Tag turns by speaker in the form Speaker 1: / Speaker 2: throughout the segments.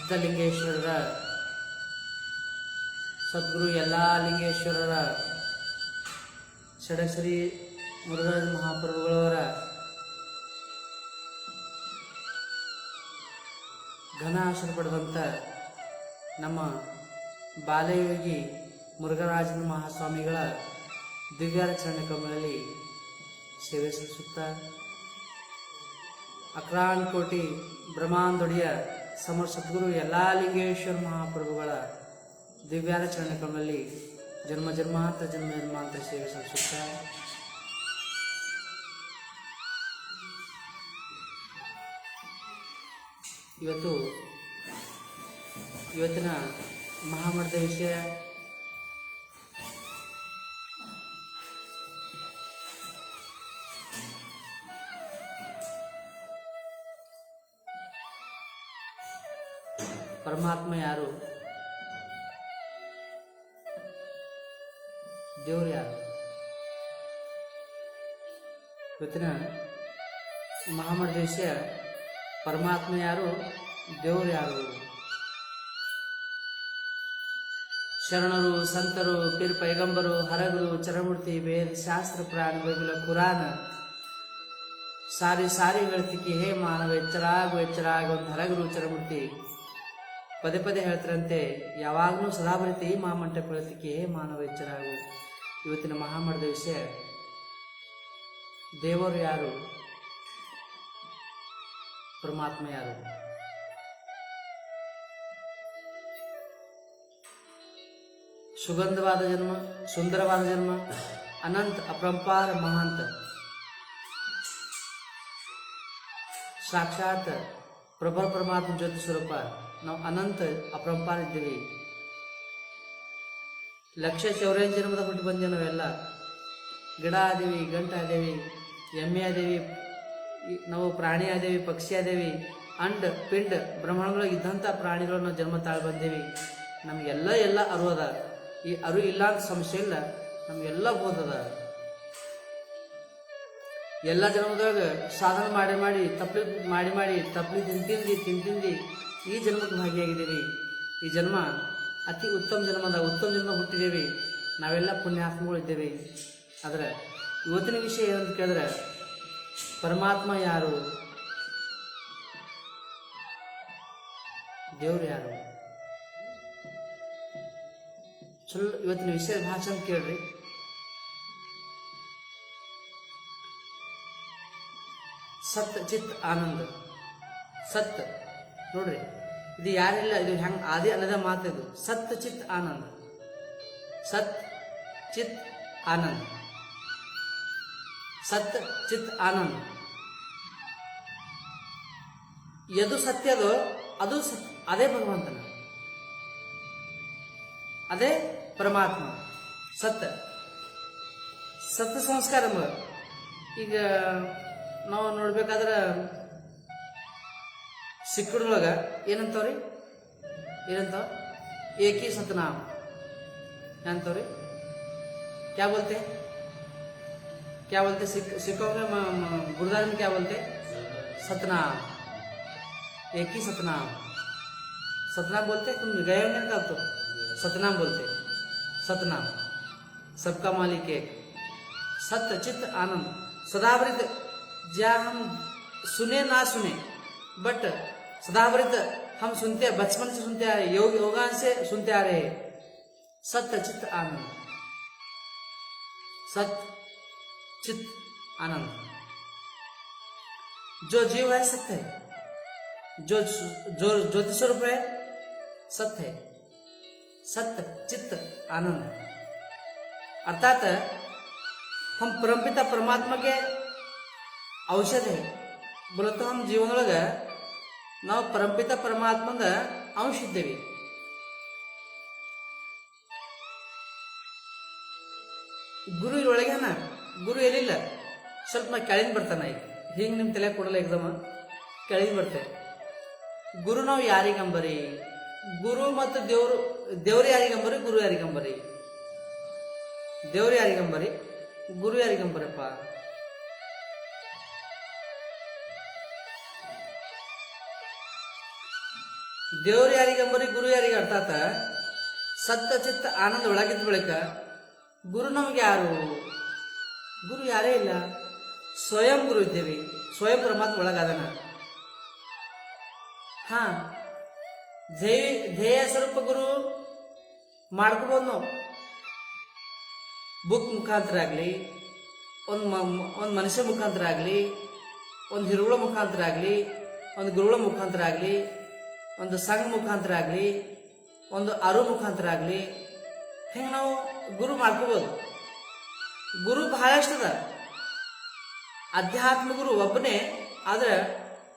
Speaker 1: ಸಿದ್ಧಲಿಂಗೇಶ್ವರರ ಸದ್ಗುರು ಎಲ್ಲ ಲಿಂಗೇಶ್ವರರ ಷಡಕ್ಷರಿ ಮುರುಘರಾಜ ಮಹಾಪ್ರಭುಗಳವರ ಘನ ಆಶ್ರಯ ಪಡೆದಂಥ ನಮ್ಮ ಬಾಲಯೋಗಿ ಮುರುಘರಾಜನ ಮಹಾಸ್ವಾಮಿಗಳ ದಿವ್ಯಾರ ಚರಣ ಕಮಲಲ್ಲಿ ಸೇವೆ ಸಲ್ಲಿಸುತ್ತಾ ಅಕ್ರಾನ್ ಕೋಟಿ ಬ್ರಹ್ಮಾಂದೊಡೆಯ ಸಮರ್ ಸದ್ಗುರು ಎಲ್ಲ ಲಿಂಗೇಶ್ವರ ಮಹಾಪ್ರಭುಗಳ ದಿವ್ಯಾರ ಚರಣ ಕಮಲಲ್ಲಿ ಜನ್ಮ ಜನ್ಮಾಂತರ ಸೇವೆ ಸಲ್ಲಿಸುತ್ತಾ ಇವತ್ತಿನ ಮಹಾಮಠದ ವಿಷಯ ಪರಮಾತ್ಮ ಯಾರು, ದೇವರು ಯಾರು. ಇವತ್ತಿನ ಮಹಾಮಠದ ವಿಷಯ ಪರಮಾತ್ಮ ಯಾರು, ದೇವರು ಯಾರು. ಶರಣರು, ಸಂತರು, ಪೀರ್ ಪೈಗಂಬರು, ಹರಗುರು, ಚರಮೂರ್ತಿ, ವೇದ ಶಾಸ್ತ್ರ ಪುರಾಣ ಬೈಬಲ ಕುರಾನ್ ಸಾರಿ ಸಾರಿ ಹೇಳ್ತಿಕ್ಕಿ ಹೇ ಮಾನವ ಎಚ್ಚರಾಗು ಅಂತ ಹರಗುರು ಚರಮೂರ್ತಿ ಪದೇ ಪದೇ ಹೇಳ್ತಾರಂತೆ. ಯಾವಾಗಲೂ ಸದಾ ಬರೀತಿ ಈ ಮಹಾಮಂಟಪ ಹೇಳ್ತಿಕ್ಕಿ ಹೇ ಮಾನವ ಎಚ್ಚರಾಗು. ಇವತ್ತಿನ ಮಹಾಮಠದ ವಿಷಯ ದೇವರು ಯಾರು, ಪರಮಾತ್ಮ ಯಾರು. ಸುಗಂಧವಾದ ಜನ್ಮ, ಸುಂದರವಾದ ಜನ್ಮ, ಅನಂತ ಅಪರಂಪಾರ ಮಹಾಂತ ಸಾಕ್ಷಾತ್ ಪ್ರಭರ ಪರಮಾತ್ಮ ಜ್ಯೋತಿ ಸ್ವರೂಪ. ನಾವು ಅನಂತ ಅಪರಂಪಾರ ಇದ್ದೀವಿ. 1,84 ಜನ್ಮದ ಹುಟ್ಟು ಬಂದೇವೆ. ನಾವೆಲ್ಲ ಗಿಡ ಆದೇವಿ, ಗಂಟು ಆದೇವಿ, ಎಮ್ಮೆ ಆದೇವಿ, ನಾವು ಪ್ರಾಣಿ ಆದೇವಿ, ಪಕ್ಷಿ ಆದೇವಿ, ಅಂಡ್ ಪಿಂಡ್ ಬ್ರಹ್ಮಾಂಡಗಳಿಗೆ ಇದ್ದಂಥ ಪ್ರಾಣಿಗಳು ನಾವು ಜನ್ಮ ತಾಳಿ ಬಂದೇವಿ. ನಮಗೆಲ್ಲ ಅರು ಅದ. ಈ ಅರು ಇಲ್ಲ ಅಂತ ಸಮಸ್ಯೆ ಇಲ್ಲ, ನಮಗೆಲ್ಲ ಬೋಧದ. ಎಲ್ಲ ಜನ್ಮದೊಳಗೆ ಸಾಧನೆ ಮಾಡಿ ತಪ್ಪಲಿ ತಿಂದು ಈ ಜನ್ಮಕ್ಕೆ ಭಾಗಿಯಾಗಿದ್ದೀವಿ. ಈ ಜನ್ಮ ಅತಿ ಉತ್ತಮ ಜನ್ಮ ಹುಟ್ಟಿದ್ದೇವೆ. ನಾವೆಲ್ಲ ಪುಣ್ಯಾತ್ಮಗಳಿದ್ದೇವೆ. ಆದರೆ ಇವತ್ತಿನ ವಿಷಯ ಏನಂತ ಕೇಳಿದ್ರೆ, ಪರಮಾತ್ಮ ಯಾರು, ದೇವರು ಯಾರು. ಚಲೋ ಇವತ್ತಿನ ವಿಷಯ ಭಾಷಣ ಕೇಳ್ರಿ. ಸತ್ ಚಿತ್ ಆನಂದ. ಸತ್ ನೋಡ್ರಿ, ಇದು ಯಾರಿಲ್ಲ, ಇದು ಹೆಂಗ್ ಆದಿ ಅನ್ನದ ಮಾತು. ಇದು ಸತ್ ಚಿತ್ ಆನಂದ. ಸತ್ ಚಿತ್ ಆನಂದ. ಸತ್ ಚಿತ್ ಆನಂದ. ಎದು ಸತ್ಯದೋ ಅದು ಅದೇ ಭಗವಂತನ, ಅದೇ ಪರಮಾತ್ಮ. ಸತ್ ಸಂಸ್ಕಾರ. ಈಗ ನಾವು ನೋಡ್ಬೇಕಾದ್ರೆ ಸಿಕ್ಕುಡ್ರೊಳಗ ಏನಂತವ್ರಿ, ಏಕಿ ಸತ್ನಾಮ ಏನಂತವ್ರಿ. क्या बोलते सिखों में गुरुद्वारे में क्या बोलते? सतनाम. एक ही सतनाम बोलते. तुम गए होंगे कब तो सतनाम बोलते. सतनाम, सबका मालिक एक. सत्य चित्त आनंद सदावृत. जहाँ हम सुने ना सुने, बट सदावृत हम सुनते, बचपन से सुनते आ रहे, योगान से सुनते आ रहे. सत्य चित्त आनंद. सत्य चित्त आनंद. जो जीव है सत्य है, जो ज्योति स्वरूप है सत्य है. सत्य चित्त आनंद अर्थात हम परमपिता परमात्मा के औषध है. बोले तो हम जीवन ನಾವು ಪರಮಪಿತ ಪರಮಾತ್ಮದ ಅಂಶ ಇದ್ದೇವೆ. ಗುರು ಒಳಗೇನ, ಗುರು ಎಲ್ಲಿಲ್ಲ, ಸ್ವಲ್ಪ ಕೆಳಗಿನ ಬರ್ತಾನ. ಈಗ ಹಿಂಗೆ ನಿಮ್ಮ ತಲೆ ಕೊಡಲ್ಲ, ಎಕ್ಸಾಮ ಕೆಳಗಿನ ಬರ್ತೇವೆ. ಗುರು ನಾವು ಯಾರಿಗಂಬರಿ, ಗುರು ಮತ್ತು ದೇವ್ರು ಯಾರಿಗಂಬರಿ, ಗುರು ಯಾರಿಗಂಬರಿ. ದೇವ್ರು ಯಾರಿಗಂಬರಿ, ಗುರು ಯಾರಿಗಂಬರಪ್ಪ. ದೇವ್ರು ಯಾರಿಗಂಬರಿ ಗುರು ಯಾರಿಗೆ ಅರ್ಥಾತ ಸತ್ತ ಚಿತ್ತ ಆನಂದ ಒಳಗಿದ್ದ ಬಳಿಕ ಗುರು ನಮ್ಗೆ ಯಾರು? ಗುರು ಯಾರೇ ಇಲ್ಲ, ಸ್ವಯಂ ಗುರು ಇದ್ದೇವೆ, ಸ್ವಯಂ ಪರಮಾತ್ಮ ಒಳಗಾದನ. ಹಾ, ಧ್ಯೇಯ ಸ್ವರೂಪ ಗುರು ಮಾಡ್ಕೋಬಹುದು ನಾವು. ಬುಕ್ ಮುಖಾಂತರ ಆಗಲಿ, ಒಂದು ಮನುಷ್ಯ ಮುಖಾಂತರ ಆಗಲಿ, ಒಂದು ಹಿರುಗಳ ಮುಖಾಂತರ ಆಗಲಿ, ಒಂದು ಗುರುಗಳ ಮುಖಾಂತರ ಆಗಲಿ, ಒಂದು ಸಂಘ ಮುಖಾಂತರ ಆಗಲಿ, ಒಂದು ಅರು ಮುಖಾಂತರ ಆಗಲಿ, ಹಿಂಗೆ ನಾವು ಗುರು ಮಾಡ್ಕೋಬೋದು. ಗುರು ಬಹಳಷ್ಟದ. ಅಧ್ಯಾತ್ಮ ಗುರು ಒಬ್ಬನೇ, ಆದ್ರೆ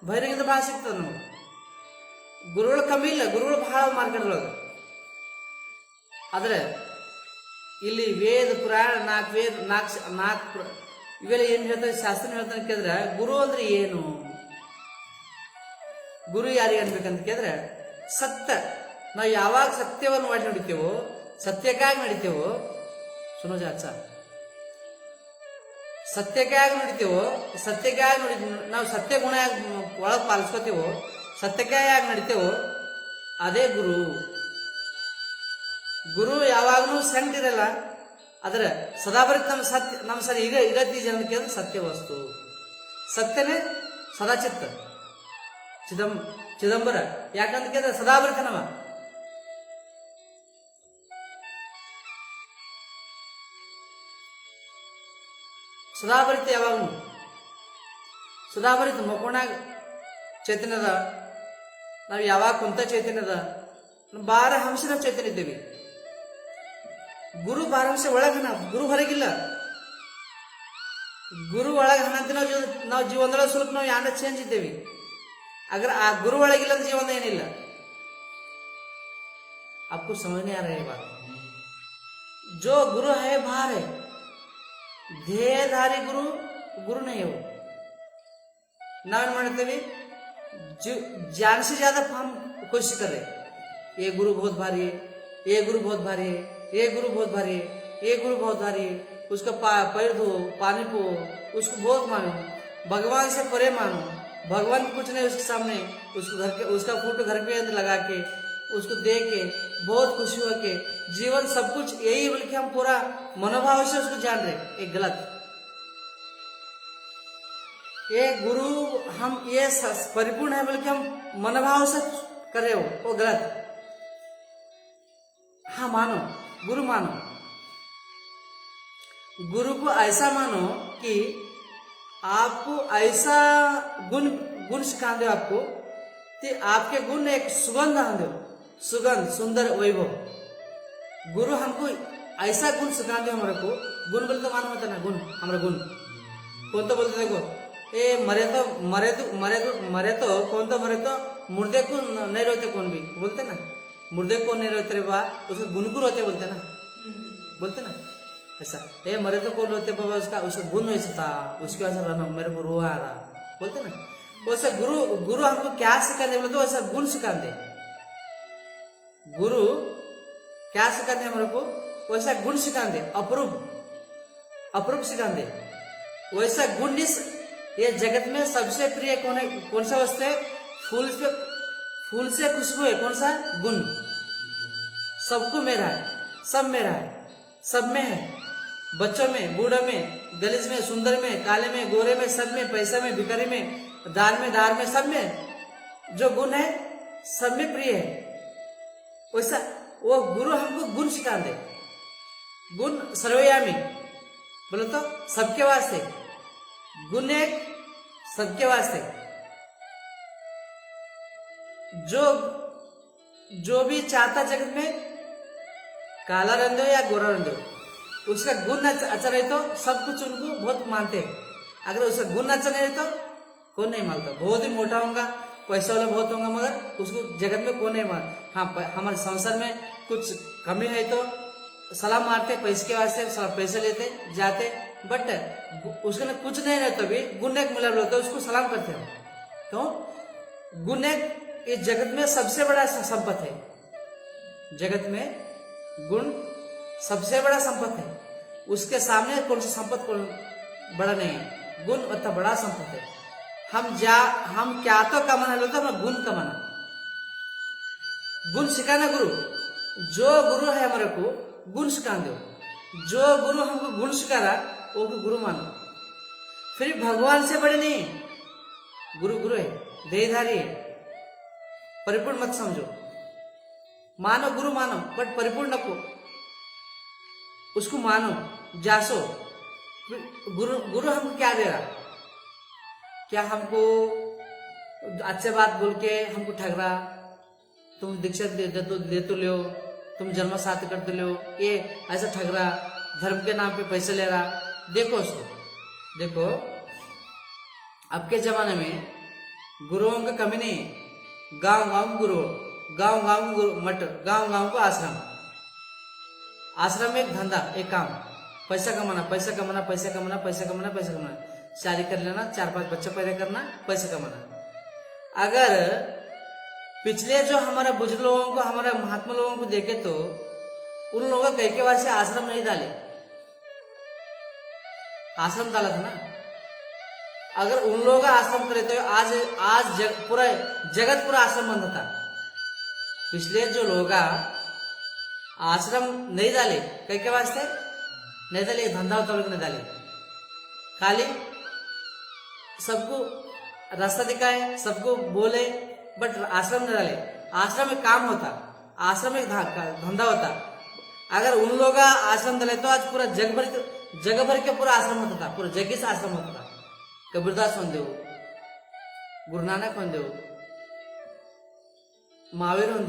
Speaker 1: ಬಹಿರಂಗದ ಭಾಳ ಸಿಗ್ತದೆ ನಮಗೆ. ಗುರುಗಳು ಕಮ್ಮಿ ಇಲ್ಲ, ಗುರುಗಳು ಬಹಳ ಮಾರ್ಕೆಟ್ದೊಳಗೆ. ಆದ್ರೆ ಇಲ್ಲಿ ವೇದ ಪುರಾಣ ನಾಲ್ಕು ಇವೆಲ್ಲ ಏನು ಹೇಳ್ತಾರೆ, ಶಾಸ್ತ್ರ ಹೇಳ್ತಾನೆ ಕೇಳಿದ್ರೆ ಗುರು ಅಂದ್ರೆ ಏನು? ಗುರು ಯಾರಿಗೆ ಅನ್ಬೇಕಂತ ಕೇಳಿದ್ರೆ ಸತ್ಯ. ನಾವು ಯಾವಾಗ ಸತ್ಯವನ್ನು ಮಾಡಿ ನಡಿತೇವೋ, ಸತ್ಯಕ್ಕಾಗಿ ನಡಿತೇವೋ, ಸುನೋಜ ಅಚ್ಚ, ಸತ್ಯಕ್ಕಾಗಿ ನಡಿತೇವೋ, ಸತ್ಯಕ್ಕಾಗಿ ನಾವು ಸತ್ಯ ಗುಣ ಒಳಗೆ ಪಾಲಿಸ್ಕೋತೇವೋ, ಸತ್ಯಕ್ಕಾಗಿ ನಡಿತೇವೋ, ಅದೇ ಗುರು. ಗುರು ಯಾವಾಗಲೂ ಸಂಗಟಿರಲ್ಲ, ಆದ್ರೆ ಸದಾಬರಿತ ನಮ್ಮ ಸರಿ ಈಗ ಇರತ್ತಿ ಜನಕ್ಕೆ ಸತ್ಯ ವಸ್ತು. ಸತ್ಯನೇ ಸದಾಚಿತ್ತ ಚಿದಂಬರ. ಯಾಕಂತ ಕೇಳಿದ್ರೆ ಸದಾಬರಿತನವ. ಸದಾಬರಿತ ಯಾವಾಗಲೂ ಸದಾಬರಿತ. ಮಕ್ಕೋಣಾಗ ಚೈತನ್ಯದ, ನಾವು ಯಾವಾಗ ಕುಂತ ಚೈತನ್ಯದ, ಬಾರ ಹಂಸಿನ ಚೈತನ್ಯ ಇದ್ದೇವೆ. ಗುರು ಬಾರಹಂಸ ಒಳಗನ, ಗುರು ಹೊರಗಿಲ್ಲ. ಗುರು ಒಳಗೆ ಹನಂತ ನಾವು ಜೀವನದೊಳಗೆ ಸ್ವಲ್ಪ ನಾವು ಯಾರ ಚೇಂಜ್ ಇದ್ದೇವೆ. अगर आ गुरु ಒಳಗಿಲ್ಲ ಅಂದ್ರೆ ಜೀವನ ಏನಿಲ್ಲ. आपको समझ नहीं आ रहा है बात? जो गुरु है बाहर है, ध्येयधारी गुरु गुरु नहीं है वो. नावन मानते जान से ज्यादा हम कोशिश कर रहे, ये गुरु बहुत भारी है, ये गुरु बहुत भारी है, ये गुरु बहुत भारी है, ये गुरु बहुत भारी है. उसका पैर धो, पानी पो, उसको बहुत मानो, भगवान से परे मानो. भगवान कुछ नहीं उसके सामने, उसको घर के उसका फोटो घर के अंदर लगा के उसको देख के बहुत खुशी हो के जीवन सब कुछ यही, बल्कि हम पूरा मनोभाव से उसको जान रहे. एक गलत, ये गुरु हम ये परिपूर्ण है बल्कि हम मनोभाव से कर रहे हो, वो गलत. हाँ मानो, गुरु मानो. गुरु को ऐसा मानो कि आपको ऐसा गुण सिखा दो आपको कि आपके गुण एक सुगंध आ दो, सुगंध सुंदर वैभव. गुरु हमको ऐसा गुण सिखा दो हमारे को. गुण बोलते तो मानो होता ना, गुण हमारा गुण. कौन तो बोलते देखो, ये मरे तो कौन तो मरे तो मुर्दे को नहीं रोते. कौन भी बोलते ना, मुर्दे को नहीं रोते रे बा, उसके गुण को रोते बोलते ना, बोलते ना ऐसा. ये मरे तो कौन रोते बाबा, उसका गुण ऐसा था, उसके वजह से मेरे को रो आ रहा, बोलते ना. वैसा गुरु हमको क्या सिखाते बोले तो वैसा गुण सिखाते. गुरु क्या सिखाते हमारे को, वैसा गुण सिखाते. अपूर्व सिखाते. वैसा गुण ये जगत में सबसे प्रिय कौन सा वस्तु है? फूल से खुशबू है. कौन सा? गुण. सबको मेरा है, सब मेरा है, सब में है. बच्चों में, बूढ़ों में, गलीज में, सुंदर में, काले में, गोरे में, सब में, पैसा में, भिखारी में, दार में, सब में जो गुण है सब में प्रिय है. वैसा वो गुरु हमको गुण सिखा दे. गुण सर्वयामी बोले तो सबके वास्ते. गुण एक सबके वास्ते. जो भी चाहता जगत में, काला रंग हो या गोरा रंग हो, उसका गुण अच्छा रहे तो सब कुछ उनको बहुत मानते हैं. अगर उसका गुण अच्छा नहीं रहे तो कौन नहीं मानता. बहुत ही मोटा होगा, पैसा वाला बहुत होगा, मगर उसको जगत में कौन नहीं मान. हाँ, हमारे संसार में कुछ कमी है तो सलाम मारते, पैसे के वास्ते पैसे लेते जाते, बट उसके ना कुछ नहीं रहता भी गुण एक मिला रहता है, उसको सलाम करते हैं. क्यों? गुण एक इस जगत में सबसे बड़ा संपत्ति है. जगत में गुण सबसे बड़ा संपत्ति है. उसके सामने कौन सा संपत्ति बड़ा नहीं है. गुण उतना बड़ा संपत्ति है. हम क्या तो कमाना लो तो हम गुण कमाना. गुण सिखाना गुरु, जो गुरु है हमारे को गुण सिखा दो, जो गुरु हमको गुण सिखा रहा वो को गुरु मानो। फिर भगवान से बड़े नहीं, गुरु गुरु है, देहधारी है, परिपूर्ण मत समझो। मानो गुरु मानो बट परिपूर्ण नको, उसको मानो, जासो। गुरु गुरु हमको क्या दे रहा, क्या हमको अच्छे बात बोल के हमको ठग रहा, तुम दीक्षा दे तो लो, तुम जन्म साथ करते लो, ये ऐसा ठग रहा, धर्म के नाम पे पैसे ले रहा। देखो उसको, देखो अब के जमाने में गुरुओं की कमी नहीं है। गांव गांव गुरु, गांव गांव गुरु मठ, गांव गांव को आश्रम, आश्रम में एक धंधा, एक काम, पैसा कमाना पैसा कमाना पैसा कमाना पैसा कमाना पैसा कमाना, शादी कर लेना, 4-5 बच्चे पैदा करना, पैसा कमाना। अगर पिछले जो हमारा बुजुर्ग लोगों को, हमारा महात्मा लोगों को देखे तो उन लोगों कई के वास्ते आश्रम नहीं डाले, आश्रम डाला था ना। अगर उन लोगों का आश्रम करे तो आज पूरा जगत पूरा आश्रम बंद था। पिछले जो लोग आश्रम नहीं डाले, कई के वास्ते नहीं डाले, धंधा होता लोग नहीं डाले, खाली सबको रास्ता दिखाए, सबको बोले, बट आश्रम नहीं डाले। आश्रम में काम होता, आश्रम में धंधा होता। अगर उन लोग का आश्रम डाले तो आज पूरा जग भर के पूरा आश्रम होता था, पूरा जगह से आश्रम होता था। कबीरदास हों, गुरु नानक हों, महावीर हों,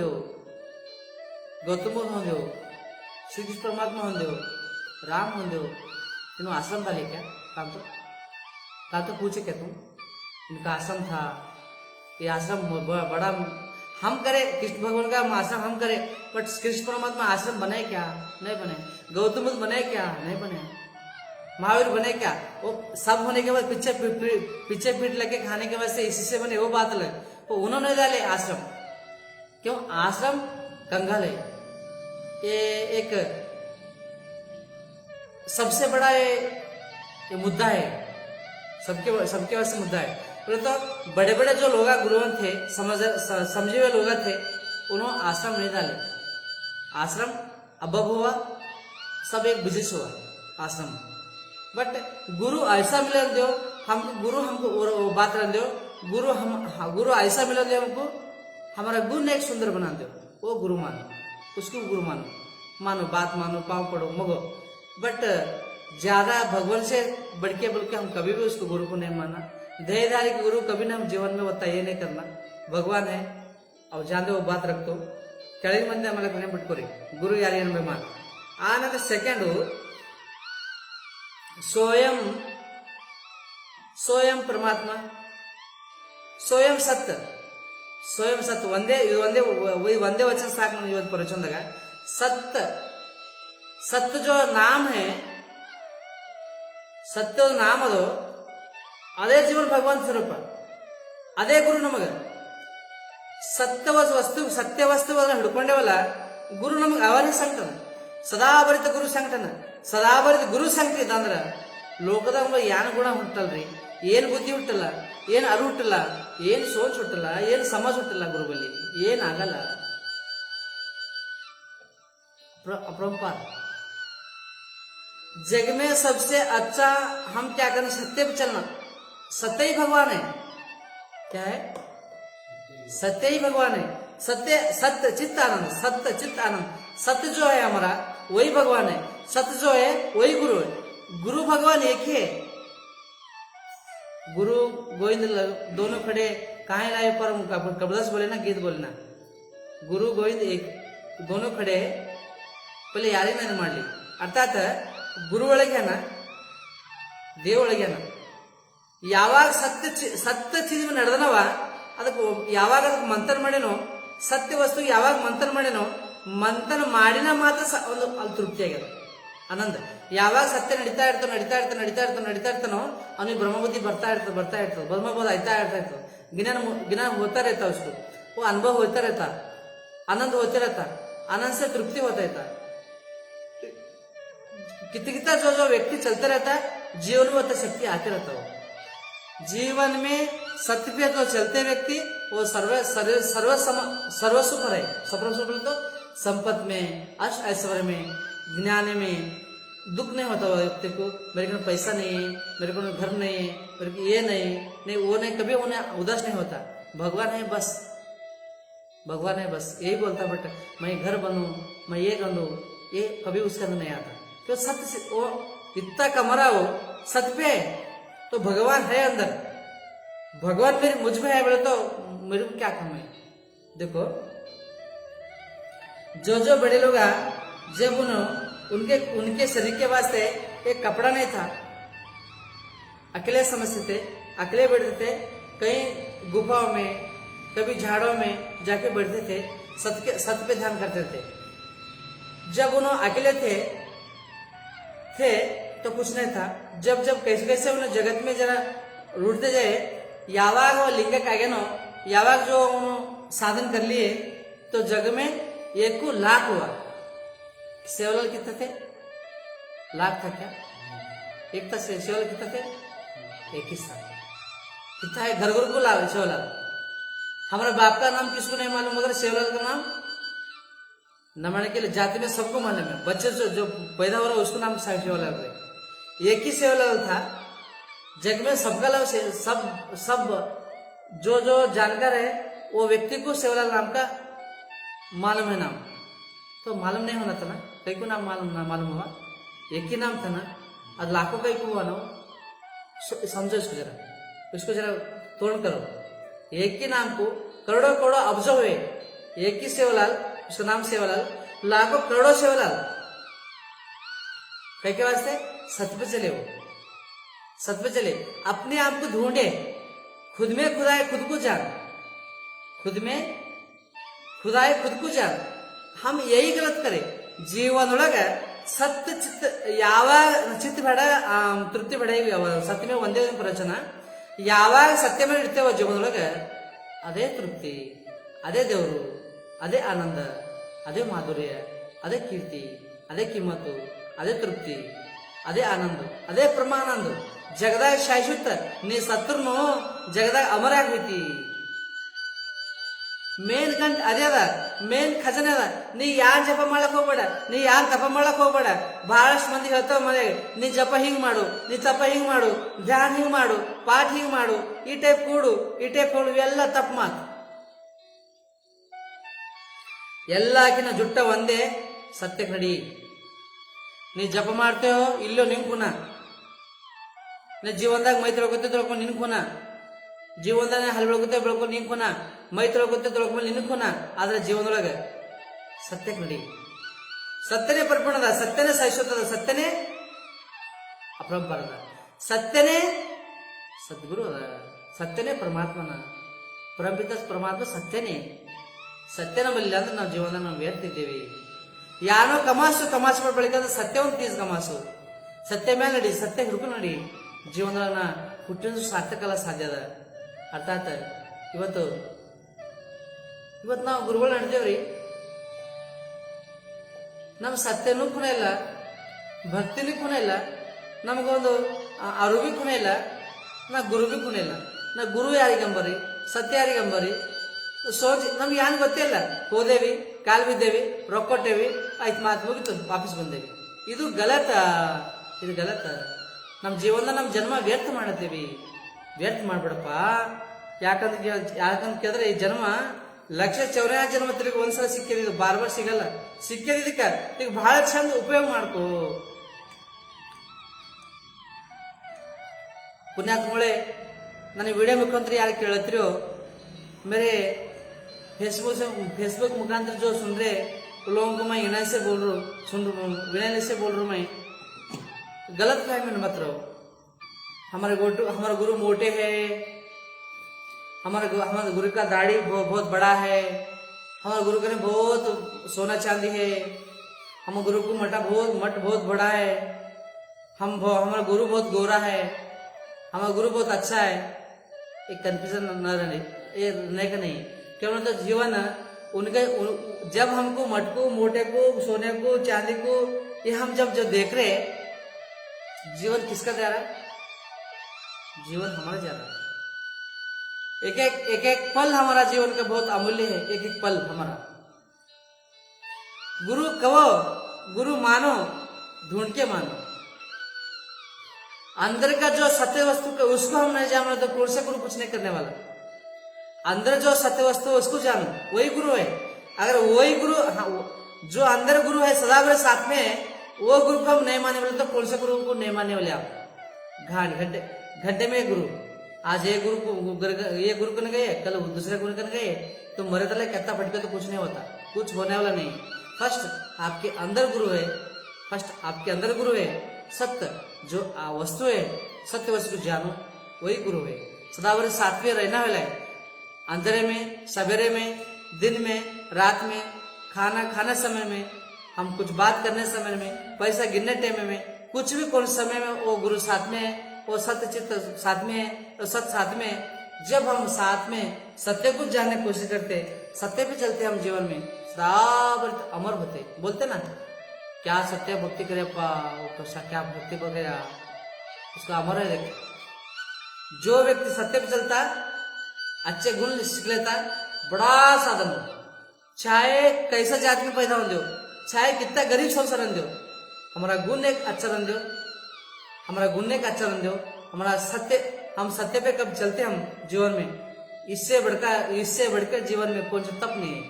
Speaker 1: गौतम बुद्ध हों, श्री कृष्ण परमात्मा हों, राम हों, इन्होंने आश्रम डाले क्या? काम तो पूछे क्या तुम, इनका आश्रम था, ये आश्रम बड़ा हम करे, कृष्ण भगवान का आश्रम हम करे, बट कृष्ण परमात्मा आश्रम बने क्या? नहीं बने। गौतम बुद्ध बने क्या? नहीं बने। महावीर बने क्या? वो सब होने के बाद पीछे पीठ लगे खाने के बाद से इसी से बने, वो बात अलग। तो उन्होंने डाले आश्रम, क्यों? आश्रम कंगाल है, ये एक सबसे बड़ा ये मुद्दा है, सबके वास्ते मुद्दा है। तो बड़े बड़े जो लोग गुरु थे, समझे हुए लोग थे, उन्होंने आश्रम नहीं डाले। आश्रम अबब हुआ, सब एक बिजनेस हुआ आश्रम। बट गुरु ऐसा मिला दो हमको, गुरु हमको वो बात रख दो, गुरु ऐसा मिला दो हमको, हमारा गुण एक सुंदर बना दो, वो गुरु मानो, उसको गुरु मानो, बात मानो, पाँव पढ़ो, मगो। बट ज्यादा भगवान से बढ़ के हम कभी भी उसको गुरु को नहीं माना। देहधारी के गुरु कभी ना हम जीवन में होता ये नहीं करना। भगवान है और जान दो वो बात रख दो, कड़ी मंदिर हमारे कोने बिटकोरी गुरु यारी मान आनंद। सेकेंड स्वयं परमात्मा, स्वयं सत्य ಒಂದೇ ವಚನ ಸಾಕು ನಾನು ಇವತ್ತು ಪರಿಚಯದಾಗ। सत्य जो नाम है, सत्य नाम ಅದು ಅದೇ ಜೀವನ ಭಗವಂತ ಸ್ವರೂಪ, ಅದೇ ಗುರು ನಮಗೆ। ಸತ್ಯ ವಸ್ತುವನ್ನು ಹಿಡ್ಕೊಂಡೇವಲ್ಲ, ಗುರು ನಮಗೆ ಅವರೇ ಸಂಕಟನ, ಸದಾ ಬರಿತ ಗುರು ಸಂಕಟನ, ಸದಾ ಬರಿತ ಗುರು ಸಂಕಟ ಇದಂದ್ರ ಲೋಕದಾಗ ಏನ್ ಗುಣ ಹುಟ್ಟಲ್ರಿ, ಏನ್ ಬುದ್ಧಿ ಹುಟ್ಟಲ್ಲ, ಏನ್ ಅರು ಹುಟ್ಟಲ್ಲ, ಏನ್ ಸೋಚ್ ಹುಟ್ಟಲ್ಲ, ಏನ್ ಸಮಾಜ ಹುಟ್ಟಲ್ಲ, ಗುರು ಬಲ್ಲಿ ಏನ್ ಆಗಲ್ಲ। अपरंपार जग में सबसे अच्छा हम क्या करें? सत्य पे चलना। सत्य ही भगवान है। क्या है? सत्य ही भगवान है। सत्य चित्त आनंद, सत्य चित्त आनंद। सत्य जो है हमारा वही भगवान है, सत्य जो है वही गुरु है। गुरु भगवान एक ही है। गुरु गोविंद दोनों खड़े कहाँ लाए पर कबीरदास बोले ना, गीत बोले ना, गुरु गोविंद एक दोनों खड़े पहले यारी नहीं ಮಾಡಲಿ। ಅರ್ಥಾತ್ ಗುರು ಒಳಗೇನ ದೇವ ಒಳಗೇನ ಯಾವಾಗ ಸತ್ಯ ಚೀಜ್ ನಡೆದನವ ಅದಕ್ಕೆ ಯಾವಾಗ ಅದಕ್ಕೆ ಮಂಥನ ಮಾಡೇನೋ, ಸತ್ಯ ವಸ್ತು ಯಾವಾಗ ಮಂಥನ ಮಾಡೇನೋ, ಮಂಥನ ಮಾಡಿನ ಮಾತ್ರ ಒಂದು ಅಲ್ಲಿ ತೃಪ್ತಿ ಆಗ್ಯದ, ಆನಂದ। ಯಾವಾಗ ಸತ್ಯ ನಡೀತಾ ಇರ್ತಾನೋ ಅವನಿಗೆ ಬ್ರಹ್ಮಬುದ್ಧಿ ಬರ್ತಾ ಇರ್ತದೆ, ಬ್ರಹ್ಮಬೋಧ ಆಯ್ತಾ ಇರ್ತದೆ, ಜ್ಞಾನ होता रहता उसको, वो अनुभव होता रहता, आनंद होते रहता, आनंद से तृप्ति होता रहता। कितना जो व्यक्ति चलता रहता है जीवन में शक्ति आते रहता हो। जीवन में सत्य पे तो चलते व्यक्ति वो सर्वस्व पर है। सर्वस्व बोले तो संपत्ति में, अष्ट ऐश्वर्य में, ज्ञान में दुख नहीं होता व्यक्ति को। मेरे को पैसा नहीं है, मेरे को घर नहीं है, मेरे को ये नहीं वो नहीं, कभी उन्हें उदास नहीं होता। भगवान है बस, भगवान है बस, यही बोलता। बट मैं घर बनूं, मैं ये करूं, ये कभी उसके अंदर नहीं आता। तो सत्य से वो इतना कमरा हो सत्य पे, तो भगवान है अंदर। भगवान मेरे मुझ में है बोले तो मेरे को क्या कम है। देखो जो बड़े लोग जब उनके शरीर के वास्ते एक कपड़ा नहीं था, अकेले समझते थे, अकेले बैठते थे, कहीं गुफाओं में, कभी झाड़ों में जाके बैठते थे, सत्य पे ध्यान करते थे। जब उन्होंने अकेले थे तो कुछ नहीं था। जब कैसे उन्हें जगत में जरा रूढ़ते जाए, यावाग और लिंग कागेनो, यावाग जो उन्होंने साधन कर लिए तो जग में 1 लाख हुआ। सेवलाल कितने थे? लाख था क्या? एक था सेवलाल कितने थे? 1 ही साल। कितना है घर को लाल सेवलाल। हमारे बाप का नाम किसको नहीं मालूम, मगर सेवलाल का नाम नमाने के लिए जाति में सबको मालूम है। बच्चे जो पैदा हो रहा है उसको नाम सेवलाल है। 1 ही सेवलाल था। जग में सबका लाभ, सब जो जानकार है वो व्यक्ति को सेवलाल नाम का मालूम है नाम। तो मालूम नहीं होना था ना, कई को नाम मालूम हुआ। 1 ही नाम था ना, आज लाखों कई को हुआ ना। समझो इसको जरा तोड़ करो। 1 ही नाम को करोड़ों ऑब्जर्व हुए। 1 ही सेवलाल, उसका नाम सेवलाल, लाखों करोड़ों सेवलाल। कई के वास्ते सत्य पे चले, वो सत्य पे चले, अपने आप को ढूंढे, खुद में खुदाए खुद को जान, खुद में खुदाए खुद को जान। हम यही गलत करें जीवन सत्य चित्त यावाग ಚಿತ್ತ ಬೇಡ ತೃಪ್ತಿ ಬೇಡ. ಈಗ ಸತ್ಯ ಮೇಲೆ ಒಂದೇ ಒಂದು ಪ್ರವಚನ. ಯಾವಾಗ ಸತ್ಯ ಮೇಲೆ ಇಡ್ತೇವೋ ಜೀವನದೊಳಗೆ ಅದೇ ತೃಪ್ತಿ, ಅದೇ ದೇವರು, ಅದೇ ಆನಂದ, ಅದೇ ಮಾಧುರ್ಯ, ಅದೇ ಕೀರ್ತಿ, ಅದೇ ಕಿಮ್ಮತ್ತು, ಅದೇ ತೃಪ್ತಿ, ಅದೇ ಆನಂದ, ಅದೇ ಪ್ರಮಾನಂದ. ಜಗದಾಗ ಶಾಶ್ವತ. ನೀ ಸತ್ರುನು ಜಗದಾಗ ಅಮರ ಆಗ್ತೈತಿ. ಮೇನ್ ಗಂಟ್ ಅದೇ ಅದ, ಮೇನ್ ಖಜಾನೆ ಅದ. ನೀ ಯಾನ್ ಜಪ ಮಾಡಕ್ ಹೋಗ್ಬೇಡ, ನೀ ಯಾನ್ ತಪ ಮಾಡಕ್ ಹೋಗ್ಬೇಡ. ಬಹಳಷ್ಟು ಮಂದಿ ಹೇಳ್ತಾವ ಮನೆಗೆ, ನೀ ಜಪ ಹಿಂಗ್ ಮಾಡು, ನೀ ತಪ ಹಿಂಗ್ ಮಾಡು, ಧ್ಯಾನ ಹಿಂಗ್ ಮಾಡು, ಪಾಠ ಹಿಂಗ್ ಮಾಡು, ಈ ಟೈಪ್ ಕೂಡು, ಈ ಟೈಪ್ ಕೂಡು. ಇವೆಲ್ಲ ತಪ್ಪು ಮಾತು. ಎಲ್ಲಾಕಿನ ಜುಟ್ಟ ಒಂದೇ, ಸತ್ಯಕ್ಕೆ ನಡಿ. ನೀ ಜಪ ಮಾಡ್ತೇವೋ ಇಲ್ಲೋ ನಿಂಕುನ, ನೀ ಜೀವನದಾಗ ಮೈ ತೊಳ್ಕೊತ ನಿನ್ಕುನ, ಜೀವನದಾಗ ಹಲ್ ಬೆಳ್ಕೊತ ನಿಂಕುನ, ಮೈ ತೊಳ್ಕೊತ ನಿನ್ಕುನ. ಆದ್ರೆ ಜೀವನದೊಳಗೆ ಸತ್ಯಕ್ಕೆ ನಡಿ. ಸತ್ಯನೇ ಪರಿಪೂರ್ಣದ, ಸತ್ಯನೇ ಶಾಶ್ವತದ, ಸತ್ಯನೇ ಅಪರಂಪರದ, ಸತ್ಯನೇ ಸದ್ಗುರು ಅದ, ಸತ್ಯನೇ ಪರಮಾತ್ಮನ. ಪರಮಪಿತ ಪರಮಾತ್ಮ ಸತ್ಯನೇ. ಸತ್ಯ ನಮ್ಮಲ್ಲಿ ಅಂದ್ರೆ ನಾವು ಜೀವನದಾಗ ನಾವು ವ್ಯರ್ತಿದ್ದೇವೆ. ಯಾನೋ ತಮಾಷೆ ಮಾಡ್ಬೇಕಂದ್ರೆ ಸತ್ಯವನ್ನು ತೀಸ್ ಕಮಾಸು. ಸತ್ಯ ಮೇಲೆ ನಡಿ, ಸತ್ಯ ಹುಡುಕು ನಡಿ. ಜೀವನದಾಗ ಹುಟ್ಟಿನ ಸಾರ್ಥಕಲ್ಲ ಸಾಧ್ಯ ಅದ. ಅರ್ಥಾತ್ ಇವತ್ತು ನಾವು ಗುರುಗಳು ನಡೆದೇವ್ರಿ, ನಮ್ಮ ಸತ್ಯನೂ ಖುಣ ಇಲ್ಲ, ಭಕ್ತಿನೂ ಖುಣ ಇಲ್ಲ, ನಮಗೊಂದು ಅರಿವಿ ಖುಣ ಇಲ್ಲ, ನಾ ಗುರುವಿ ಖುಣ ಇಲ್ಲ. ನಾ ಗುರು ಯಾರಿಗಂಬರಿ, ಸತ್ಯ ಯಾರಿಗಂಬರಿ, ಸೋಜಿ ನಮ್ಗೆ ಏನು ಗೊತ್ತೇ ಇಲ್ಲ. ಹೋದೇವಿ, ಕಾಲು ಬಿದ್ದೇವಿ, ರೊಕ್ಕ ಕೊಟ್ಟೇವಿ, ಆಯ್ತು ಮಾತು ಮುಗಿತು, ವಾಪಸ್ ಬಂದೇವಿ. ಇದು ಗಲತ, ಇದು ಗಲತ. ನಮ್ಮ ಜೀವನದ ನಮ್ಮ ಜನ್ಮ ವ್ಯರ್ಥ ಮಾಡತ್ತೀವಿ. ವ್ಯರ್ಥ ಮಾಡ್ಬಿಡಪ್ಪ. ಯಾಕಂತ ಕೇಳಿದ್ರೆ ಈ ಜನ್ಮ 1,84 ಜನ್ಮ ತಿರುಗಿ ಒಂದ್ಸಲ ಸಿಕ್ಕಿದ, ಇದು ಬಾರ್ ಸಿಗಲ್ಲ. ಸಿಕ್ಕಿದಕ್ಕ ಈಗ ಬಹಳ ಚಂದ ಉಪಯೋಗ ಮಾಡ್ಕೋ. ಪುಣ್ಯಾತ್ಮಗಳೇ, ನನಗೆ ವಿಡಿಯೋ ಮುಖಾಂತರ ಯಾರು ಕೇಳತ್ತೀರೋ, मेरे फेसबुक मुखांतर जो सुन रहे लोगों को मैं विनय से बोल रहा हूँ, मैं गलत फहमी में मत रहो. हमारे गुरु मोटे हैं, हमारे गुरु का दाढ़ी बहुत बड़ा है, हमारे गुरु का बहुत सोना चांदी है, हमारे गुरु को मठ बहुत बड़ा है, हमारा गुरु बहुत गोरा है, हमारा गुरु बहुत अच्छा है. एक कंफ्यूजन न रहने का नहीं. क्या मतलब जीवन उनके जब हमको मटको, मोटे को, सोने को, चांदी को, ये हम जब देख रहे, जीवन किसका जा रहा है? जीवन हमारा ज्यादा है। एक एक पल हमारा जीवन का बहुत अमूल्य है, एक एक पल हमारा। गुरु कहो, गुरु मानो, ढूंढ के मानो। अंदर का जो सत्य वस्तु का उसको हम नहीं जानो तो कौन से गुरु कुछ नहीं करने वाला। अंदर जो सत्य वस्तु उसको जानो, वही गुरु है। अगर वही गुरु, जो अंदर गुरु है सदा मेरे साथ में है, वो गुरु को हम नहीं मानने वाले तो कौन से गुरु को नहीं मानने वाले आप। घंटे घंटे में गुरु, आज ये गुरु ये गुरु करने गए, कल दूसरे गुरु करने गए, तो मरे तले कहता फटके तो कुछ नहीं होता, कुछ होने वाला नहीं। फर्स्ट आपके अंदर गुरु है, फर्स्ट आपके अंदर गुरु है। सत्य जो वस्तु है, सत्य वस्तु को जानो, वही गुरु है। सदा मेरे साथ में रहना वाला है। अंधेरे में, सवेरे में, दिन में, रात में, खाना समय में, हम कुछ बात करने समय में, पैसा गिनने टाइम में, कुछ भी कौन समय में वो गुरु साथ में है, वो सत्य चित्त साथ में है, तो सत्य साथ में है। जब हम साथ में सत्य को जानने की कोशिश करते, सत्य पे चलते, हम जीवन में बराबर अमर होते। बोलते ना, क्या सत्य भक्ति करे क्या भक्ति को गया, उसका अमर है। देख, जो व्यक्ति सत्य पे चलता, अच्छे गुण सीख लेता, बड़ा साधन हो। चाहे कैसा जात में पैदा हो दो, चाहे कितना गरीब संसार रन दो, हमारा गुण एक अच्छा रन दो, हमारा गुण एक अच्छा रन दो, हमारा सत्य, हम सत्य पे कब चलते हम जीवन में, इससे बढ़कर जीवन में कौन सा तप नहीं है।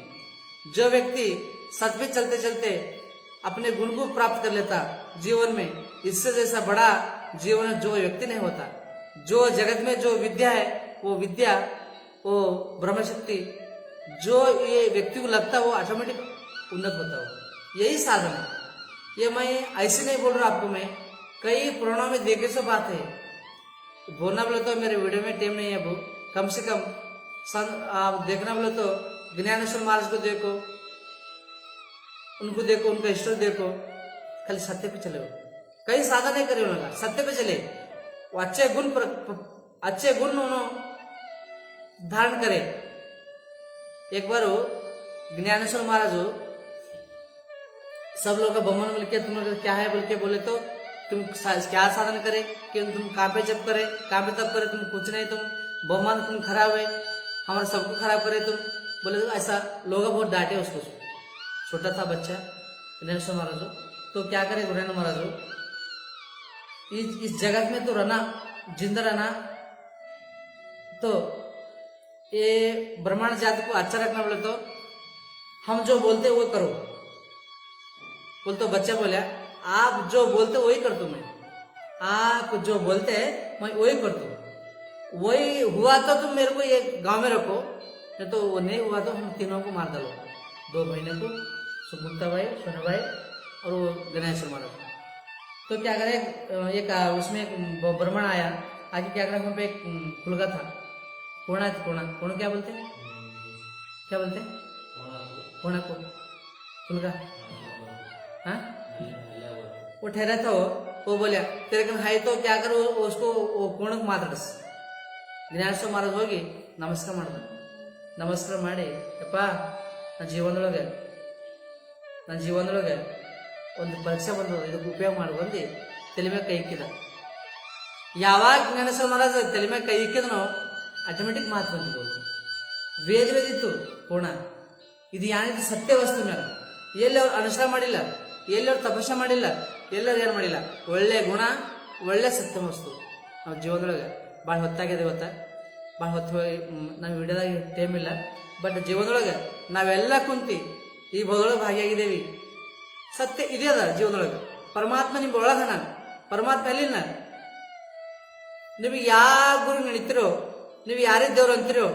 Speaker 1: जो व्यक्ति सत्य पे चलते चलते अपने गुण को प्राप्त कर लेता जीवन में, इससे जैसा बड़ा जीवन जो व्यक्ति नहीं होता। जो जगत में जो विद्या है, वो विद्या, वो ब्रह्म शक्ति, जो ये व्यक्ति को लगता है वो ऑटोमेटिक उन्नत होता है। यही साधन है। ये मैं ऐसे नहीं बोल रहा आपको, मैं कई पुराणों में देखे से बात है। बोलना बोले तो मेरे वीडियो में टाइम नहीं है, वो कम से कम आप देखना बोले तो ज्ञानेश्वर महाराज को देखो, उनको देखो, उनका हिस्ट्री देखो, खाली सत्य पे चले। कई साधन नहीं करे उन्होंने, सत्य पे चले। वो अच्छे गुण उन्होंने धारण करे। एक बार ज्ञानेश्वर महाराज सब लोग का बमन बोल के, तुम लोग क्या है बोल के बोले तो तुम क्या साधन करे कि तुम कहाँ पे जब करे, कहाँ पे तब करे, तुम कुछ नहीं, तुम बमन तुम खराब है, हमारे सबको खराब करे तुम बोले। तो ऐसा लोग बहुत डांटे उसको। छोटा था बच्चा ज्ञानेश्वर महाराज, तो क्या करे ज्ञानेश्वर महाराज, इस जगत में तो रहना, जिंदा रहना, तो ये ब्रह्मांड जाति को अच्छा रखना बोले तो हम जो बोलते वो करो। बोल तो बच्चा बोला, आप जो बोलते वही कर दूं मैं, आप जो बोलते हैं मैं वही कर दूं। वही हुआ तो तुम मेरे को ये गांव में रखो, नहीं तो वो नहीं हुआ तो हम तीनों को मार डालो, 2 महीने को, सुमुक्ता भाई, सोना भाई और वो गणेश्वर महाराज। तो क्या करे, एक उसमें एक ब्राह्मण आया, आगे क्या करे, वहाँ पे एक खुलगा था, कोना क्या बोलते हैं, क्या बोलते हैं, कोना को खुलगा, हाँ, वो ठहरा था। वो बोलिया तेरे कन है तो क्या करो, उसको वो कोण ಮಾತಾಡಿಸ್। ಜ್ಞಾನೇಶ್ವರ ಮಹಾರಾಜ್ ಹೋಗಿ ನಮಸ್ಕಾರ ಮಾಡಿದ। ನಮಸ್ಕಾರ ಮಾಡಿ, ಯಪ್ಪ ನನ್ನ ಜೀವನದೊಳಗೆ ಒಂದು ಪರೀಕ್ಷೆ ಬಂದದ, ಇದಕ್ಕೆ ಉಪಯೋಗ ಮಾಡುವಂದು ತಲೆ ಮೇಲೆ ಕೈ ಇಕ್ಕಿದ। ಯಾವಾಗ ಜ್ಞಾನೇಶ್ವರ ಮಹಾರಾಜ್ ತಲೆ ಮೇಲೆ ಕೈ ಇಕ್ಕಿದನೋ ಆಟೋಮೆಟಿಕ್ ಮಾತು ಬಂದಿದ್ದು, ವೇದಿತ್ತು ಕೋಣ। ಇದು ಯಾನಿದು ಸತ್ಯ ವಸ್ತು ಮೇಲೆ ಎಲ್ಲಿ ಅವ್ರು ಅನುಷ್ಠಾನ ಮಾಡಿಲ್ಲ, ಎಲ್ಲಿ ಅವ್ರು ತಪಸ್ಸೆ ಮಾಡಿಲ್ಲ, ಎಲ್ಲರೂ ಏನು ಮಾಡಿಲ್ಲ, ಒಳ್ಳೆ ಗುಣ, ಒಳ್ಳೆ ಸತ್ಯ ವಸ್ತು ನಾವು ಜೀವನದೊಳಗೆ ಭಾಳ ಹೊತ್ತಾಗಿದೆ। ಭಾಳ ಹೊತ್ತು ನಾವು ವಿಡಿಯೋದಾಗ ಟೈಮ್ ಇಲ್ಲ, ಬಟ್ ಜೀವನದೊಳಗೆ ನಾವೆಲ್ಲ ಕುಂತು ಈ ಭಗದೊಳಗೆ ಭಾಗಿಯಾಗಿದ್ದೇವೆ। ಸತ್ಯ ಇದೆ ಅದ ಜೀವನದೊಳಗೆ, ಪರಮಾತ್ಮ ನಿಮ್ಮ ಒಳಗನ, ಪರಮಾತ್ಮ ಎಲ್ಲಿನ, ನೀವು ಯಾವ ಗುರು ನಡೀತಿರೋ, ನೀವು ಯಾರೇ ದೇವ್ರು ಅಂತೀರೋ,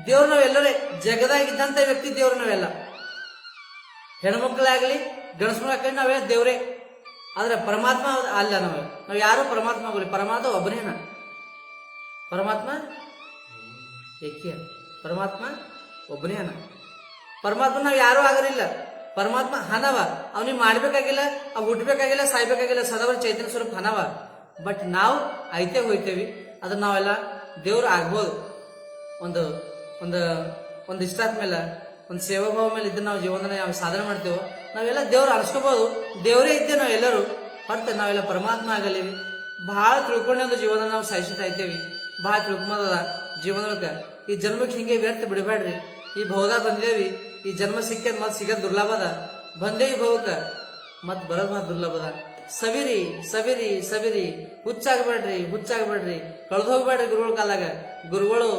Speaker 1: ದೇವ್ರು ನಾವೆಲ್ಲರೇ, ಜಗದಾಗಿದ್ದಂಥ ವ್ಯಕ್ತಿ ದೇವ್ರು ನಾವೆಲ್ಲ, ಹೆಣ್ಮಕ್ಳಾಗ್ಲಿ ಗಣಸ ಮಕ್ಕಳ ನಾವೇ ದೇವ್ರೇ, ಆದ್ರೆ ಪರಮಾತ್ಮ ಅಲ್ಲ, ನಾವು ಯಾರು ಪರಮಾತ್ಮ ಆಗೋಲಿ, ಪರಮಾತ್ಮ ಒಬ್ಬನೇನ, ಪರಮಾತ್ಮ ಏಕೆ, ಪರಮಾತ್ಮ ಒಬ್ಬನೇ ಅನ, ಪರಮಾತ್ಮ ನಾವು ಯಾರು ಆಗಲಿಲ್ಲ, ಪರಮಾತ್ಮ ಹನವ, ಅವನಿಗೆ ಮಾಡ್ಬೇಕಾಗಿಲ್ಲ, ಅವ್ ಹುಟ್ಟಬೇಕಾಗಿಲ್ಲ, ಸಾಯ್ಬೇಕಾಗಿಲ್ಲ, ಸದಾವರ ಚೈತನ್ಯ ಸ್ವರೂಪ ಹನವ, ಬಟ್ ನಾವು ಐತೆ ಹೋಯ್ತೇವಿ, ಅದನ್ನ ನಾವೆಲ್ಲ ದೇವ್ರು ಆಗ್ಬೋದು। ಒಂದು ಒಂದು ಒಂದು ಇಷ್ಟಾದ ಮೇಲೆ, ಒಂದು ಸೇವಾಭಾವ ಮೇಲೆ ಇದ್ದು ನಾವು ಜೀವನ ಯಾವ ಸಾಧನೆ ಮಾಡ್ತೇವೋ ನಾವೆಲ್ಲ ದೇವ್ರು ಅನಿಸ್ಕೋಬಹುದು, ದೇವರೇ ಇದ್ದೆ ನಾವೆಲ್ಲರೂ, ಹೊರತು ನಾವೆಲ್ಲ ಪರಮಾತ್ಮ ಆಗಲಿವಿ, ಭಾಳ ತಿಳ್ಕೊಂಡೆ ಜೀವನ ನಾವು ಸಾಯಿಸ್ತಾ ಇದ್ದೇವೆ. ಭಾಳ ತಿಳ್ಕೊಂಬದ ಜೀವನದೊಳಗೆ ಈ ಜನ್ಮಕ್ಕೆ ಹಿಂಗೆ ವ್ಯರ್ಥ ಬಿಡಬೇಡ್ರಿ. ಈ ಭವದಾಗ ಬಂದೇವಿ, ಈ ಜನ್ಮ ಸಿಕ್ಕದ್ ಮತ್ ಸಿಗದ್ ದುರ್ಲಭದ. ಬಂದೇವಿ ಭವಕ್ಕೆ ಮತ್ ಬರೋದ್ ಮತ್ ದುರ್ಲಭದ. ಸವಿರಿ ಸವಿರಿ ಸವಿರಿ, ಹುಚ್ಚಾಗಬೇಡ್ರಿ ಹುಚ್ಚಾಗಬೇಡ್ರಿ, ಕಳ್ದು ಹೋಗ್ಬೇಡ್ರಿ ಗುರುಗಳ ಕಾಲಾಗ. ಗುರುಗಳು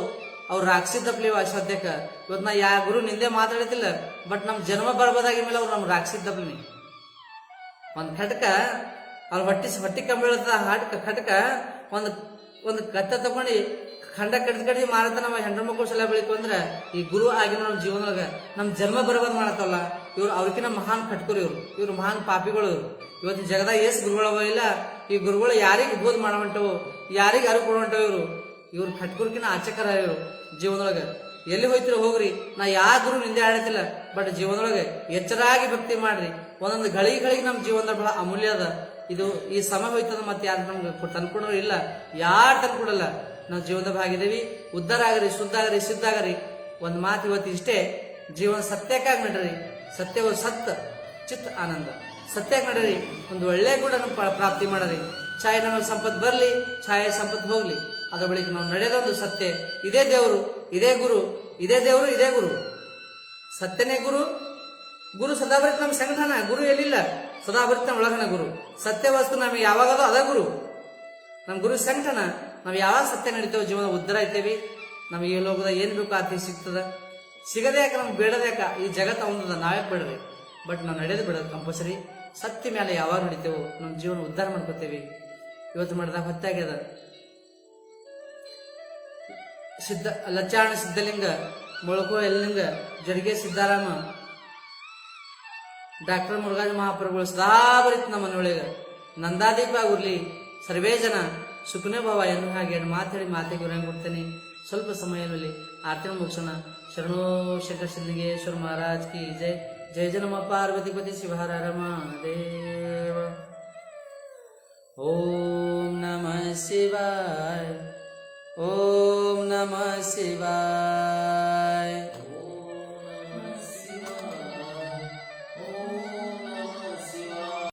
Speaker 1: ಅವ್ರು ರಾಕ್ಷಿದ್ದಪ್ಲಿವ ಸದ್ಯಕ್ಕ. ಇವತ್ತು ನಾ ಯಾ ಗುರು ನಿಂದೆ ಮಾತಾಡತಿಲ್ಲ, ಬಟ್ ನಮ್ ಜನ್ಮ ಬರ್ಬೋದಾಗಿ ಮೇಲೆ ಅವ್ರು ನಮ್ ರಾಕ್ಷಿದ್ದಪ್ಲಿನಿ. ಒಂದ್ ಖಟಕ ಅವ್ರ ಹೊಟ್ಟಿ ಕಂಬಿಳದ ಖಟಕ ಒಂದು ಕತ್ತ ತಗೊಂಡು ಖಂಡ ಕಡ್ದು ಮಾರತ ನಮ್ಮ ಹೆಂಡ್ರ ಮಕ್ಕಳು ಸಲ ಬೆಳಿತು ಅಂದ್ರೆ ಈ ಗುರು ಆಗಿನ ನಮ್ಮ ಜೀವನದಾಗ ನಮ್ ಜನ್ಮ ಬರಬಾದ್ ಮಾಡತ್ತಲ್ಲ. ಇವ್ರು ಅವ್ರಕಿನ ಮಹಾನ್ ಖಟ್ಕರು, ಇವ್ರು ಮಹಾನ್ ಪಾಪಿಗಳು. ಇವತ್ತು ಜಗದಾಗ ಏಸ್ ಗುರುಗಳವ ಇಲ್ಲ. ಈ ಗುರುಗಳು ಯಾರಿಗೆ ಬೋಧ್ ಮಾಡವಂಟವು, ಯಾರಿಗೆ ಅರಿವು ಕೊಡುವಂಟವು. ಇವ್ರು ಖಟ್ಕರ್ಕಿನ ಆಚಕರ. ಇವರು ಜೀವನದೊಳಗೆ ಎಲ್ಲಿ ಹೋಯ್ತಿರೋ ಹೋಗ್ರಿ, ನಾ ಯಾ ಗುರು ನಿಂದೆ ಆಡತಿಲ್ಲ, ಬಟ್ ಜೀವನದೊಳಗೆ ಎಚ್ಚರಾಗಿ ಭಕ್ತಿ ಮಾಡ್ರಿ. ಒಂದೊಂದು ಗಳಿಗೆ ನಮ್ ಜೀವನದಾಗ ಬಹಳ ಅಮೂಲ್ಯ ಅದ. ಇದು ಈ ಸಮಯ ಹೋಯ್ತದ ಮತ್ತೆ ಯಾರು ನಮ್ಗೆ ತಂದ್ಕೊಡೋರು ಇಲ್ಲ, ಯಾರು ತಂದ್ಕೊಡಲ್ಲ. ನಾವು ಜೀವನದ ಭಾಗಿದೇವಿ. ಉದ್ಧಾರ ಆಗರಿ, ಶುದ್ಧ ಆಗರಿ, ಸಿದ್ಧ ಆಗರಿ. ಒಂದ್ ಮಾತು ಇವತ್ತು ಇಷ್ಟೇ, ಜೀವನ ಸತ್ಯಕ್ಕಾಗಿ ನಡ್ರಿ. ಸತ್ಯ ಸತ್ ಚಿತ್ ಆನಂದ. ಸತ್ಯಕ್ಕೆ ನಡ್ರಿ, ಒಂದು ಒಳ್ಳೆ ಗುಣ ಪ್ರಾಪ್ತಿ ಮಾಡರಿ. ಛಾಯೆ ನಮಗೆ ಸಂಪತ್ತು ಬರ್ಲಿ, ಛಾಯೆ ಸಂಪತ್ತು ಹೋಗ್ಲಿ, ಅದ್ರ ಬಳಿಕ ನಾವು ನಡೆಯೋದೊಂದು ಸತ್ಯ. ಇದೇ ದೇವರು, ಇದೇ ಗುರು, ಇದೇ ದೇವರು, ಇದೇ ಗುರು. ಸತ್ಯನೇ ಗುರು. ಗುರು ಸದಾ ಬರೀತ್ ನಮ್ ಸಂಘಟನ. ಗುರು ಎಲ್ಲಿಲ್ಲ, ಸದಾ ಬರೀತ್ ನಮ್ಮ ಒಳಗನ ಗುರು. ಸತ್ಯ ವಸ್ತು ನಮಗೆ ಯಾವಾಗದೋ ಅದ ಗುರು. ನಮ್ ಗುರು ಸಂಘಟನ. ನಾವು ಯಾವಾಗ ಸತ್ಯ ನಡೀತೇವೆ ಜೀವನ ಉದ್ಧಾರ ಐತೇವಿ. ನಮಗೆ ಈ ಲೋಕದ ಏನ್ ಬೇಕು ಆತಿ ಸಿಗ್ತದ. ಸಿಗದೇ ಯಾಕೆ, ನಮ್ಗೆ ಬೇಡದೇ ಯಾಕ. ಈ ಜಗತ್ತ ಒಂದದ, ನಾವೇ ಬೇಡ್ರಿ, ಬಟ್ ನಾವು ನಡೆಯೋದು ಬೇಡದು ಕಂಪಲ್ಸರಿ. ಸತ್ಯ ಮೇಲೆ ಯಾವಾಗ ನಡೀತೇವೋ ನಮ್ಮ ಜೀವನ ಉದ್ಧಾರ ಮಾಡ್ಕೋತೇವಿ. ಇವತ್ತು ಮಾಡಿದಾಗ ಹೊತ್ತಾಗ್ಯದ. ಲಚ್ಚಾಣ ಸಿದ್ಧಲಿಂಗ, ಮೊಳಕೋ ಯಲ್ಲಿಂಗ, ಜಡಿಗೆ ಸಿದ್ದಾರಾಮ, ಡಾಕ್ಟರ್ ಮುರುಘಾಜ ಮಹಾಪ್ರಭುಗಳು ಸದಾ ಬರೀತ್ ನಮ್ಮ ಮನೆಯೊಳಗ. ನಂದಾದೀಪ ಉರ್ಲಿ, ಸರ್ವೇ ಜನ ಸುಖನೇ ಭಾವ ಎನ್ನು ಹಾಗೆ ಮಾತಾಡಿ ಮಾತಿಗೆ ಕೊಡ್ತೇನೆ. ಸ್ವಲ್ಪ ಸಮಯದಲ್ಲಿ ಆರತಿ ಮುಗಿಸೋಣ. ಶರಣೋ ಶಂಕರ ಸಿದ್ಧಲಿಂಗೇಶ್ವರ ಮಹಾರಾಜ್ ಕಿ ಜೈ. ಜಯ ಜಯ ನಮ ಪಾರ್ವತಿಪತಿ ಶಿವಹರ ರಮದೇವ. ಓಂ ನಮಃ ಶಿವಾಯ, ಓಂ ನಮಃ ಶಿವಾಯ.